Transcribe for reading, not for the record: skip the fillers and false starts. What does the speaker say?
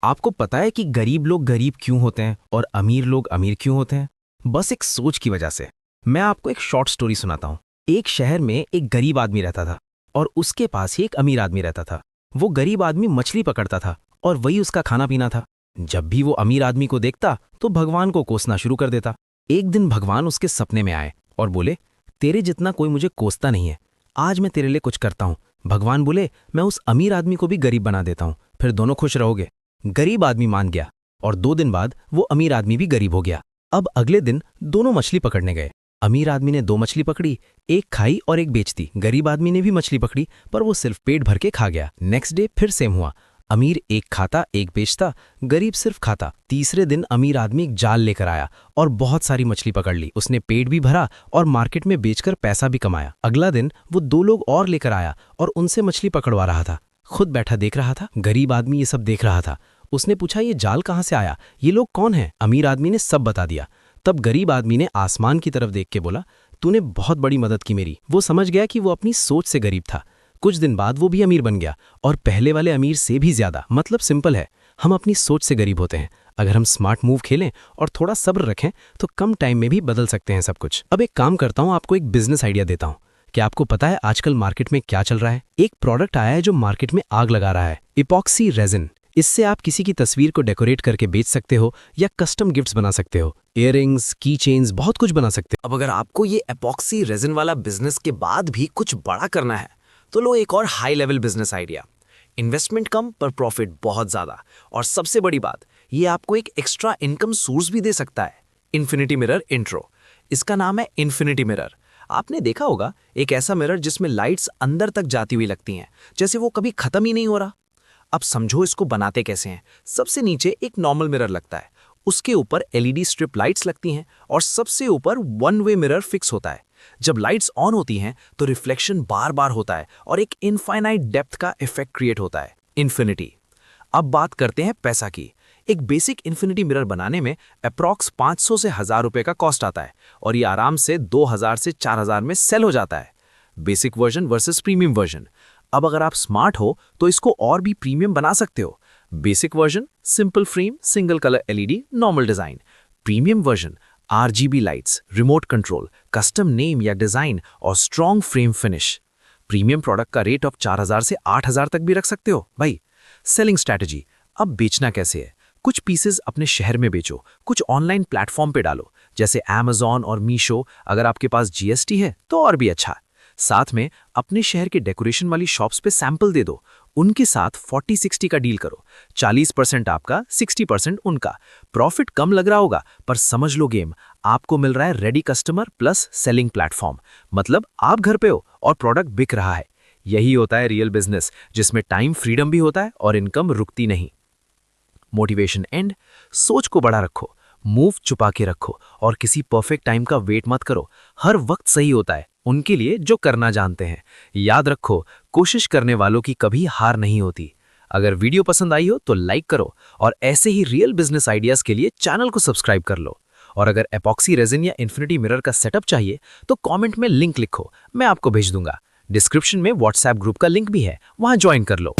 आपको पता है कि गरीब लोग गरीब क्यों होते हैं और अमीर लोग अमीर क्यों होते हैं? बस एक सोच की वजह से। मैं आपको एक शॉर्ट स्टोरी सुनाता हूँ। एक शहर में एक गरीब आदमी रहता था और उसके पास ही एक अमीर आदमी रहता था। वो गरीब आदमी मछली पकड़ता था और वही उसका खाना पीना था। जब भी वो अमीर आदमी को देखता तो भगवान को कोसना शुरू कर देता। एक दिन भगवान उसके सपने में आए और बोले, तेरे जितना कोई मुझे कोसता नहीं है, आज मैं तेरे लिए कुछ करता हूँ। भगवान बोले, मैं उस अमीर आदमी को भी गरीब बना देता हूँ, फिर दोनों खुश रहोगे। गरीब आदमी मान गया और 2 दिन बाद वो अमीर आदमी भी गरीब हो गया। अब अगले दिन दोनों मछली पकड़ने गए। अमीर आदमी ने 2 मछली पकड़ी, एक खाई और एक बेच दी। गरीब आदमी ने भी मछली पकड़ी पर वो सिर्फ पेट भर के खा गया। नेक्स्ट डे फिर सेम हुआ। अमीर एक खाता एक बेचता, गरीब सिर्फ खाता। तीसरे दिन अमीर आदमी एक जाल लेकर आया और बहुत सारी मछली पकड़ ली। उसने पेट भी भरा और मार्केट में बेचकर पैसा भी कमाया। अगला दिन वो 2 लोग और लेकर आया और उनसे मछली पकड़वा रहा था। खुद बैठा देख रहा था। गरीब आदमी ये सब देख रहा था। उसने पूछा, ये जाल कहाँ से आया, ये लोग कौन हैं? अमीर आदमी ने सब बता दिया। तब गरीब आदमी ने आसमान की तरफ देख के बोला, तूने बहुत बड़ी मदद की मेरी। वो समझ गया कि वो अपनी सोच से गरीब था। कुछ दिन बाद वो भी अमीर बन गया और पहले वाले अमीर से भी ज्यादा। मतलब सिंपल है, हम अपनी सोच से गरीब होते हैं। अगर हम स्मार्ट मूव खेलें और थोड़ा सब्र रखें तो कम टाइम में भी बदल सकते हैं सब कुछ। अब एक काम करता हूँ, आपको एक बिजनेस आइडिया देता हूँ। क्या आपको पता है आजकल मार्केट में क्या चल रहा है? एक प्रोडक्ट आया है जो मार्केट में आग लगा रहा है, इपॉक्सी रेजिन। इससे आप किसी की तस्वीर को डेकोरेट करके बेच सकते हो या कस्टम गिफ्ट्स बना सकते हो, इयररिंग्स, की चेन्स, बहुत कुछ बना सकते हो। अब अगर आपको ये एपॉक्सी रेजिन वाला बिजनेस के बाद भी कुछ बड़ा करना है तो लो एक और high level business idea. Investment कम पर प्रॉफिट बहुत ज्यादा, और सबसे बड़ी बात, ये आपको एक एक्स्ट्रा इनकम सोर्स भी दे सकता है। Infinity mirror intro. इसका नाम है इन्फिनिटी मिरर। आपने देखा होगा एक ऐसा मिरर जिसमें लाइट्स अंदर तक जाती हुई लगती हैं, जैसे वो कभी खत्म ही नहीं हो रहा। अब समझो इसको बनाते कैसे हैं। सबसे नीचे एक नॉर्मल मिरर लगता है, उसके ऊपर एलईडी स्ट्रिप लाइट्स लगती हैं और सबसे ऊपर 1 वे मिरर फिक्स होता है। जब लाइट्स ऑन होती हैं तो रिफ्लेक्शन बार बार होता है और एक इनफाइनाइट डेप्थ का इफेक्ट क्रिएट होता है, इन्फिनिटी। अब बात करते हैं पैसा की। एक बेसिक इन्फिनिटी मिरर बनाने में अप्रॉक्स 500 से 1000 रुपए का कॉस्ट आता है और ये आराम से 2000 से 4000 में सेल हो जाता है। Basic version versus premium version. अब अगर आप स्मार्ट हो तो इसको और भी प्रीमियम बना सकते हो। Basic version simple frame, single colour LED, normal design. Premium version RGB lights, remote control, custom name या डिजाइन और strong frame finish. Premium product का रेट आप 4000 से 8000 तक भी रख सकते हो भाई। Selling strategy. अब बेचना कैसे है? कुछ पीसेस अपने शहर में बेचो, कुछ ऑनलाइन प्लेटफॉर्म पे डालो जैसे Amazon और मीशो। अगर आपके पास जीएसटी है तो और भी अच्छा। साथ में अपने शहर के डेकोरेशन वाली शॉप्स पे सैंपल दे दो, उनके साथ 40-60 का डील करो। 40% आपका, 60% उनका। प्रॉफिट कम लग रहा होगा पर समझ लो गेम, आपको मिल रहा है ready customer plus selling platform. मतलब आप घर पे हो और प्रोडक्ट बिक रहा है। यही होता है रियल बिजनेस, जिसमें टाइम फ्रीडम भी होता है और इनकम रुकती नहीं। Motivation and. सोच को बड़ा रखो, मूव छुपा के रखो और किसी परफेक्ट टाइम का वेट मत करो। हर वक्त सही होता है उनके लिए जो करना जानते हैं। याद रखो, कोशिश करने वालों की कभी हार नहीं होती। अगर वीडियो पसंद आई हो तो लाइक करो और ऐसे ही रियल बिजनेस आइडियाज के लिए चैनल को सब्सक्राइब कर लो। और अगर एपॉक्सी रेजिन या इन्फिनिटी मिरर का सेटअप चाहिए तो कमेंट में लिंक लिखो, मैं आपको भेज दूंगा। डिस्क्रिप्शन में व्हाट्सएप ग्रुप का लिंक भी है, वहां ज्वाइन कर लो।